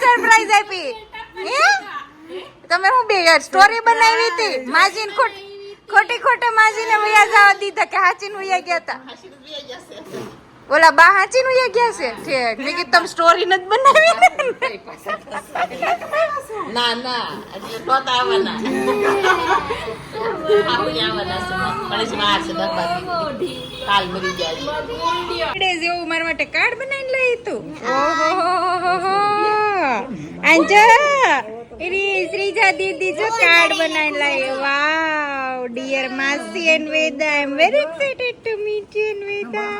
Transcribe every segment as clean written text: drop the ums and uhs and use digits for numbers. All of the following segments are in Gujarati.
સરપ્રાઈઝ આપી હે તમે હું બે સ્ટોરી બનાવી હતી માજીન ખોટી ખોટે માજીને વયા જવા દીધા કે હાચીન વયા ગયા હતા ઓલા બા હાચીન વયા ગયા છે ઠીક મેં કીધું તમે સ્ટોરી નથી બનાવી ના ના એટલે તો આવવાના કાલ મરી જાય જેવું મારા માટે કાર્ડ બનાવીને લઈ તું ઓહો અંજો એરી શ્રીજા દીદી જો કાર્ડ બનાવીને લાવી વાવ ડિયર માસી and Veda I am very excited to meet you and Veda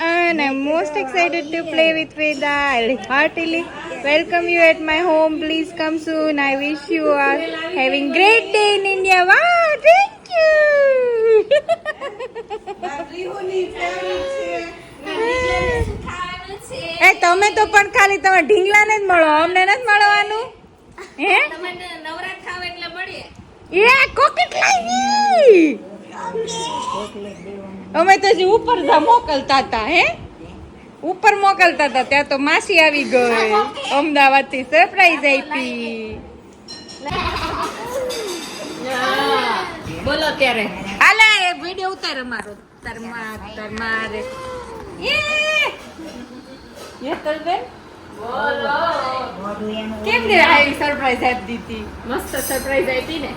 and I'm most excited to play with Veda. I heartily welcome you at my home. Please come soon. I wish you are having great day in India. Wow, thank you. એ તમે તો પણ ખાલી તમે ઢીંગલાને જ મળો અમને નથી મળવાનું હે તમને નવરાત થાવ એટલે મળીએ એ કોકેટ લાવી અમે તો જે ઉપર મોકલતા હતા હે ઉપર મોકલતા હતા ત્યાં તો માસી આવી ગઈ અમદાવાદ થી સરપ્રાઈઝ આપી બોલો ત્યારે હાલે એ વિડિયો ઉતાર અમારો તમારે એ તલબેન બોલો કેમ દે આવી સરપ્રાઈઝ આપી દીધી મસ્ત સરપ્રાઈઝ આપી ને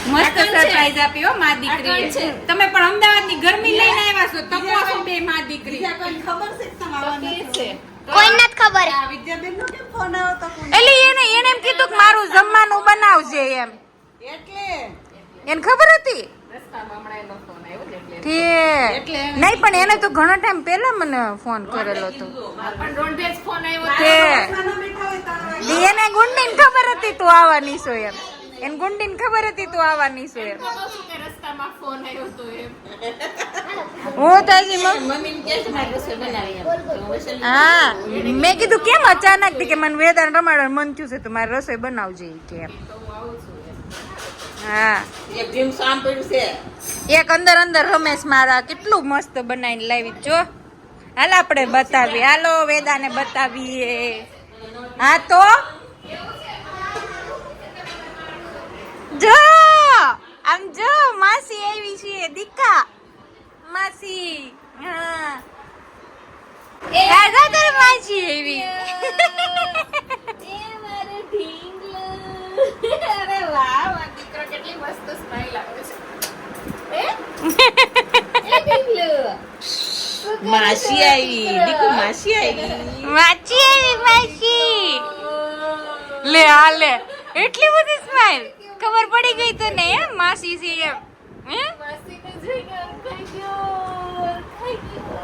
મસ્ત સરપ્રાઈઝ આપી હો માં દીકરી તમે પણ અમદાવાદ ની ગરમી લઈને આવ્યા છો તપો બે માં દીકરી ખબર છે તમારે કોઈ નથી ખબર વિદ્યાબેન નો કેમ ફોન આવ્યો તો એટલે એને એમ કીધું કે મારું જમવાનું બનાવજે એમ એટલે એને ખબર હતી રસ્તામાં હમણાં એનો ફોન આવ્યો ને એટલે ઠીક નહીં પણ એને તો ઘણો ટાઈમ પહેલા મને ફોન કરેલો હતો પણ રોંઢે જ ફોન આવ્યો ઠીક એને ગુંડીને ખબર હતી તું આવવાની છો એમ એને ગુંડીને ખબર હતી તું આવવાની છો એમ તો શું કે રસ્તામાં ફોન આવ્યો તો એમ હું તો હજી મમ્મીને કહે છે મારે રસોઈ બનાવી એમ તો વૈશાલી હા મેં કીધું કેમ અચાનક થી કે મને વેદાન રમાડવાનું મન થયું છે તો મારે રસોઈ બનાવજે ઈ કે એમ. હા એક ડ્રીમ સામ પડ્યું છે એક અંદર અંદર રમેશ મારા કેટલું મસ્ત બનાવીને લાવી જો હાલ આપણે બતાવીએ હાલો વેદાને બતાવીએ હા તો જો આમ જો માસી આવી છે દીકા માસી હા રાધા તારી માસી આવી એ મારો ઢીંગલો અરે વાહ મારો દીકરો કેટલી મસ્ત સ્માઈલ આવે છે એ ઢીંગલો માસી આવી દીકુ માસી આવી માસી આવી માસી લે આ લે એટલી બધી સ્માઈલ ખબર પડી ગઈ તને હે માસી છે એમ હે માસીને જોઈને ખાઈ ગયો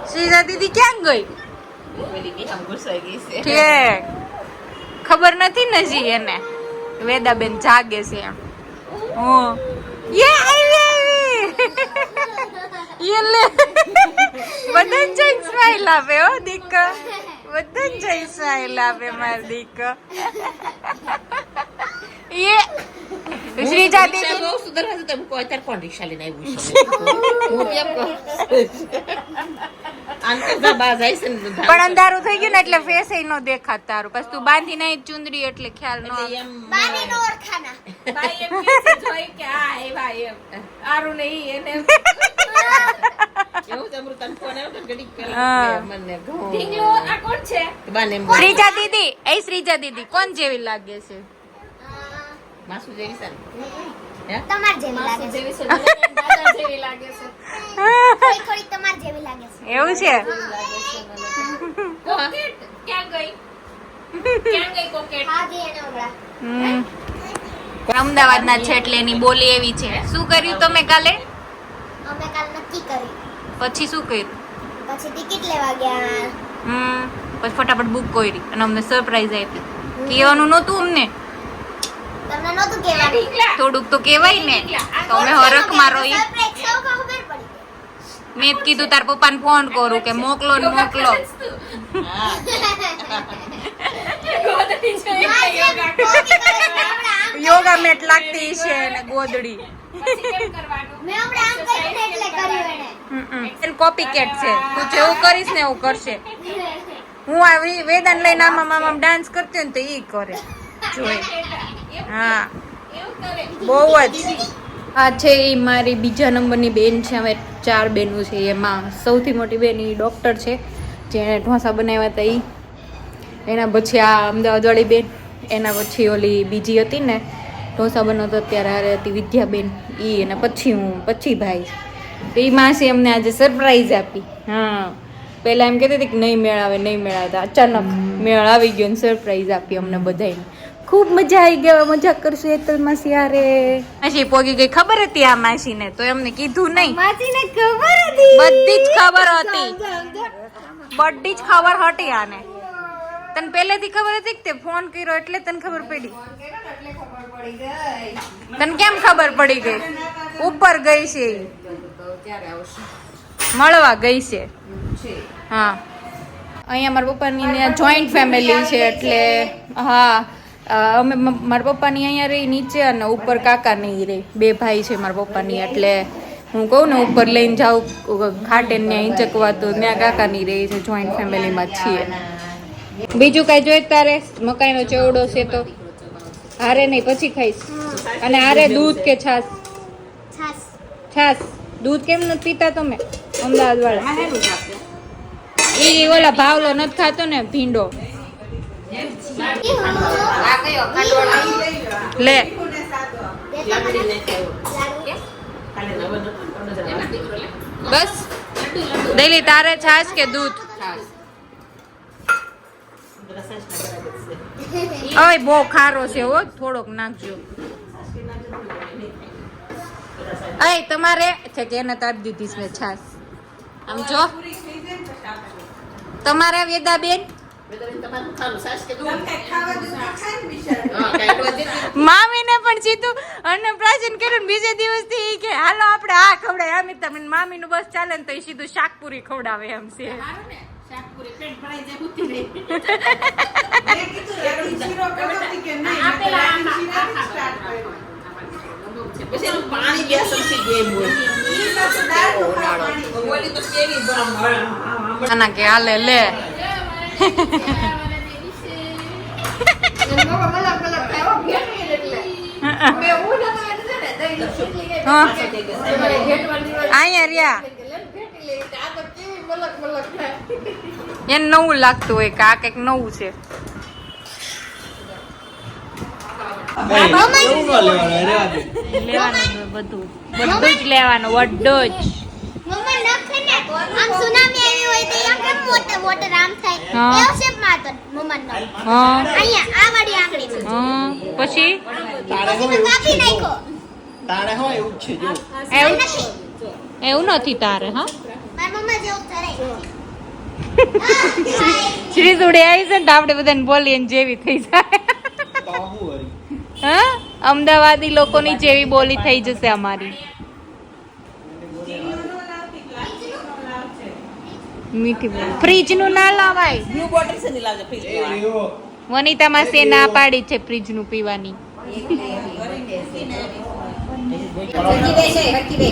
શ્રીજા દીદી ક્યાં ગઈ પેલી કે આમ ગુસ્સાઈ ગઈ છે ઠીક ખબર નથી ને જી એને વેદાબેન જાગે છે એમ ઓ યે આવી યે લે બધાને જઈ સ્માઈલ આપે હો દીકા બધાને જઈ સ્માઈલ આપે માર દીકા યે શ્રીજા દીદી બહુ સુંદર હશે તમે કોઈ અત્યારે કોણ રિક્ષા લઈને આવ્યું છે હું કેમ કહું આંતર દબા જાય છે ને પણ અંધારું થઈ ગયું ને એટલે ફેસ ય નો દેખાત તારું પછી તું બાંધી નહીં ચુંદડી એટલે ખ્યાલ નો આવે. એમ બાની નો ઓળખાના ભાઈ એમ કહે છે જોઈ કે આ એવા એમ આરું નહીં એને એવું જ અમૃતાને ફોન આવ્યો તો ઘડીક હા. પહેલા મને ઘઉં ઢીંગલો આ કોણ છે બાને એમ શ્રીજા દીદી એ શ્રીજા દીદી કોણ જેવી લાગે છે માસુ જેવી છે ને? હે તમાર જેવી માસુ લાગે છે જેવી છે દાદા જેવી લાગે છે થોડી થોડી તમાર જેવી લાગે છે એવું છે કોકેટ ક્યાં ગઈ કોકેટ હા ગઈ એને હમણાં અમદાવાદના છે એટલે એની બોલી એવી છે શું કર્યું તમે કાલે અમે કાલ નક્કી કર્યું પછી શું કર્યું પછી ટિકિટ લેવા ગયા પછી ફટાફટ બુક કરી અને અમને સરપ્રાઈઝ આપી કહેવાનું નહોતું અમને તમને નહોતું કહેવાનું થોડુંક તો કહેવાય ને તો અમે હરખ મારો સરપ્રાઈઝ સૌ ખબર પડી ગઈ મેં જ કીધું તાર પપ્પાને ફોન કરું કે મોકલો ને મોકલો હા ગોદડી જોઈ કે યોગા યોગા મેટ લાગતી છે ને ગોદડી. પછી કેમ કરવાનું? મેં હમણાં આમ કર્યું ને એટલે કર્યું એણે. એને કોપી કેટ છે. તું જેવું કરીશ ને એવું કરશે. હું આ વેદાન લઈને આમ ડાન્સ કરતી હોય ને તો ઈ કરે જોઈ. હા એવું કરે. બહુ જ. આ છે એ મારી બીજા નંબરની બેન છે. અમે 4 બેનો છે. એમાં સૌથી મોટી બેન એ ડૉક્ટર છે, જેણે ઢોસા બનાવ્યા હતા એ. એના પછી આ અમદાવાદવાળી બેન, એના પછી ઓલી બીજી હતી ને ઢોસા બનાવતો ત્યારે હારે હતી વિદ્યાબેન એ, અને પછી હું, પછી ભાઈ. તો એ માસી અમને આજે સરપ્રાઈઝ આપી. હા, પહેલાં એમ કહેતી હતી કે નહીં મેળ આવે, નહીં મેળ આવે. અચાનક મેળ આવી ગયો ને સરપ્રાઈઝ આપી અમને બધાને. ખૂબ મજા આવી ગઈ. મજા કરશું હેતલ માસી યારે. માસી પોગી ગઈ. ખબર હતી આ માસીને, તો એમને કીધું નહીં. માસીને ખબર હતી. બધી જ ખબર હતી. બધી જ ખબર હતી આને. તને પહેલેથી ખબર હતી કે તે ફોન કર્યો એટલે તને ખબર પડી? તને કેમ ખબર પડી ગઈ? ઉપર ગઈ છે ઈ. મળવા ગઈ છે. હા, અહીંયા મારા પપ્પાની જોઈન્ટ ફેમિલી છે એટલે હા અમે મારા પપ્પાની અહીંયા રહી નીચે, અને ઉપર કાકાની રહી. 2 ભાઈ છે મારા પપ્પાની, એટલે હું કહું ને ઉપર લઈને જાઉં ખાટે ને હિંચકવા, તો ત્યાં કાકાની રહી છે. જોઈન્ટ ફેમિલીમાં છીએ. બીજું કઈ જોઈ તારે? મકાઈનો ચેવડો છે તો હારે નહીં, પછી ખાઈશ. અને હારે દૂધ કે છાશ? છાસ. છાશ. દૂધ કેમ નથી પીતા તમે અમદાવાદ વાળા? એ ઓલા ભાવલો નથી ખાતો ને, ભીંડો. લે બસ. દઈલી તારે છાશ કે દૂધ? ઓય બહુ ખારો છે હો, થોડોક નાખજો. અય તમારે છે કે એને તાપ દીધી છે છાશ. આમ જો તમારે વેદાબેન મામીને પણ સીધું અને પ્રાચીન કર્યું. બીજે દિવસથી ઈ કે હાલો આપણે આ ખવડાય. આમ તમે મામીનું બસ ચાલે ને તો ઈ સીધું શાકપુરી ખવડાવે એમ છે. પાણી બે ચમચી ગેમ આના કે હાલે લે. અહીંયા રહ્યા એને નવું લાગતું હોય કે આ કઈક નવું છે. લેવાનું બધું જ લેવાનું, બધું જ. મમ્મા નખે ને આમ સુનામી આવી હોય તો આમ કેમ વોટર આમ થાય હા. એવો શેપ મારતો મમ્મા નો. હા અહીંયા આ વાળી આંગળી છે. હા પછી પછી મેં કાપી નાખ્યો. તારે હોય એવું જ છે જો. એવું નથી. એવું નથી તારે. હા મારી મમ્મા જેવું કરે. શ્રી જોડે આવી છે ને તો આપણે બધાને બોલીએ ને જેવી થઈ જાય. બાહુ વળી. હા, અમદાવાદી લોકોની જેવી બોલી થઈ જશે અમારી. મીઠી બોલી. ફ્રીજ નું ના લાવાય. બ્લુ બોટલ છે ની લાવજો ફ્રીજ એ રહ્યો. વનિતા માસી ના પાડી છે ફ્રીજ નું પીવાની.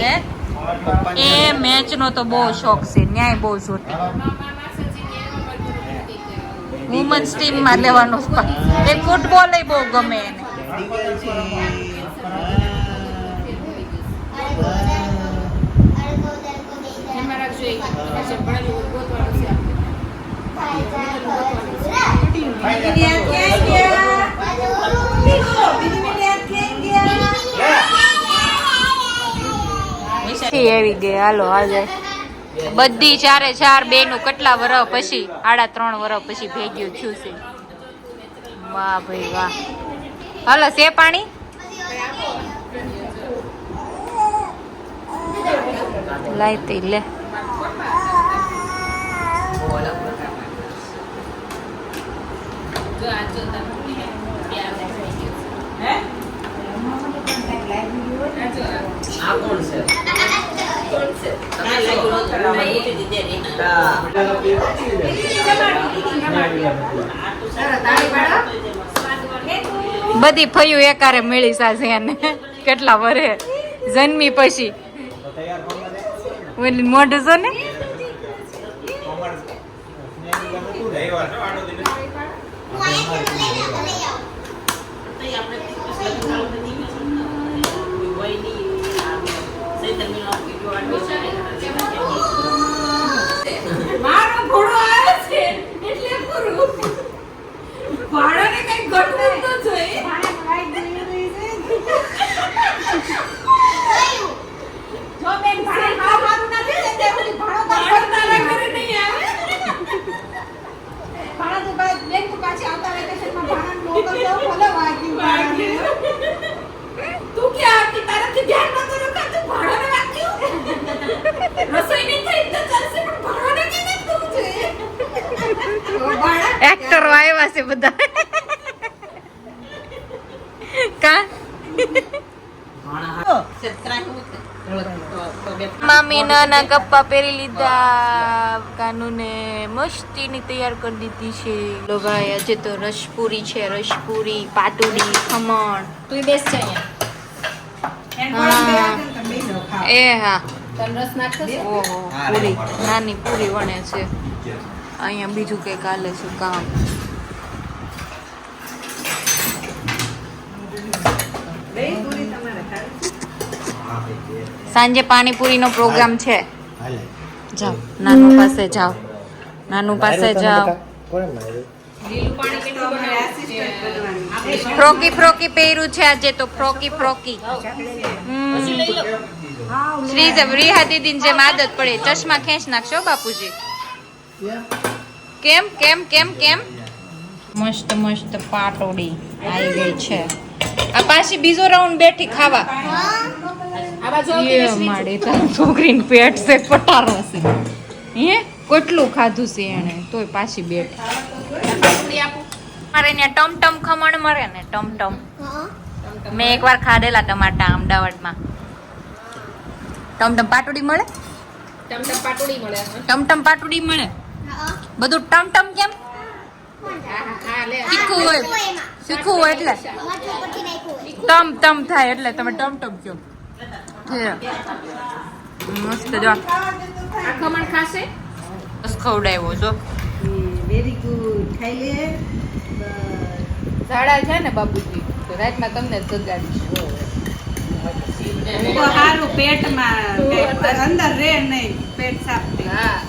હે? એ મેચ નો તો બહુ શોખ છે. ન્યાય બહુ જોતી. વુમન્સ ટીમ માં લેવાનો એ ફૂટબોલ બહુ ગમે એને. એવી ગઈ. હાલો આજે બધી 4 બેનું કેટલા વર્ષ પછી, 3.5 વર્ષ પછી ભેગ્યું થયું છે. વાહ ભાઈ વાહ. હાલો છે પાણી? લાઈતી લે. આ કોણ છે? તમને લાગ્યું નહોતું, મોટી દીદી એની. બધી ફયું એકારે મળી સાસે એને કેટલા વરે જન્મી પછી ઓલી મોઢું છો ને મારો ઘોડો આવે છે એટલે પૂરું ભાડાને કઈ ઘટવું તો જોઈએ જો બેન ભાડા મારું નથી ને તે ઓલી ભાડો તારા ઘરે નહીં આવે ભાડા તો બાદ બેન તો પાછી આવતા વેકેશનમાં ભાડા મોકલજો ભલે વાગ્યું તું ક્યાં હતી તારાથી ધ્યાન ન કર્યું કે તું ભાડાને વાગ્યું રસોઈ નહીં થઈ તો ચાલશે પણ ભાડાને કેને તું છે ભાડા એક્ટર આવ્યા છે બધા કા મામી નાના કપ્પા પહેરી લીધા કાનુને મસ્તીની તૈયાર કરી દીધી છે લો ભાઈ આજે તો રસપુરી છે રસપુરી પાટુડી ખમણ તું બેસ છે અહીંયા એ હા તન રસ નાખતો છે ઓહો પૂરી નાની પૂરી વણે છે અહીંયા બીજું કઈક હાલે છે કામ સાંજે પાણીપુરીનો પ્રોગ્રામ છે જાઓ નાનુ પાસે જાઓ નાનુ પાસે જાઓ લીલું પાણી કેટલું બનાવે ફ્રોકી ફ્રોકી પહેર્યું છે આજે તો ફ્રોકી ફ્રોકી શ્રી રીહા દીદીની જેમ આદત પડે ચશ્મા ખેંચ નાખશો બાપુજી કેમ કેમ કેમ કેમ મસ્ત મસ્ત પાટોડી આવી ગઈ છે આ પાછી બીજો રાઉન્ડ બેઠી ખાવા આવા જો એ માડી તાર છોકરીને પેટ છે પટારો છે હે કેટલું ખાધું છે એને તોય પાછી બેઠી પાપડી આપું મારે ને ટમટમ ખમણ મળે ને ટમટમ મેં એકવાર ખાધેલા ટમાટા અમદાવાદમાં ટમટમ પાટોડી મળે ટમટમ પાટોડી મળે ટમટમ પાટોડી મળે બધું ટમટમ કેમ હા લે તીખું હોય તીખું હોય એટલે ટમ ટમ થાય એટલે તમે ટમટમ કહો મસ્ત જો આ ખમણ ખાશે બસ ખવડાવ્યો જો વેરી ગુડ ખાઈ લે ઝાડા છે ને બાબુજી તો રાતમાં તમને જ જગાડીશ તો સારું પેટમાં અંદર રે નહીં પેટ સાફ થઈ હા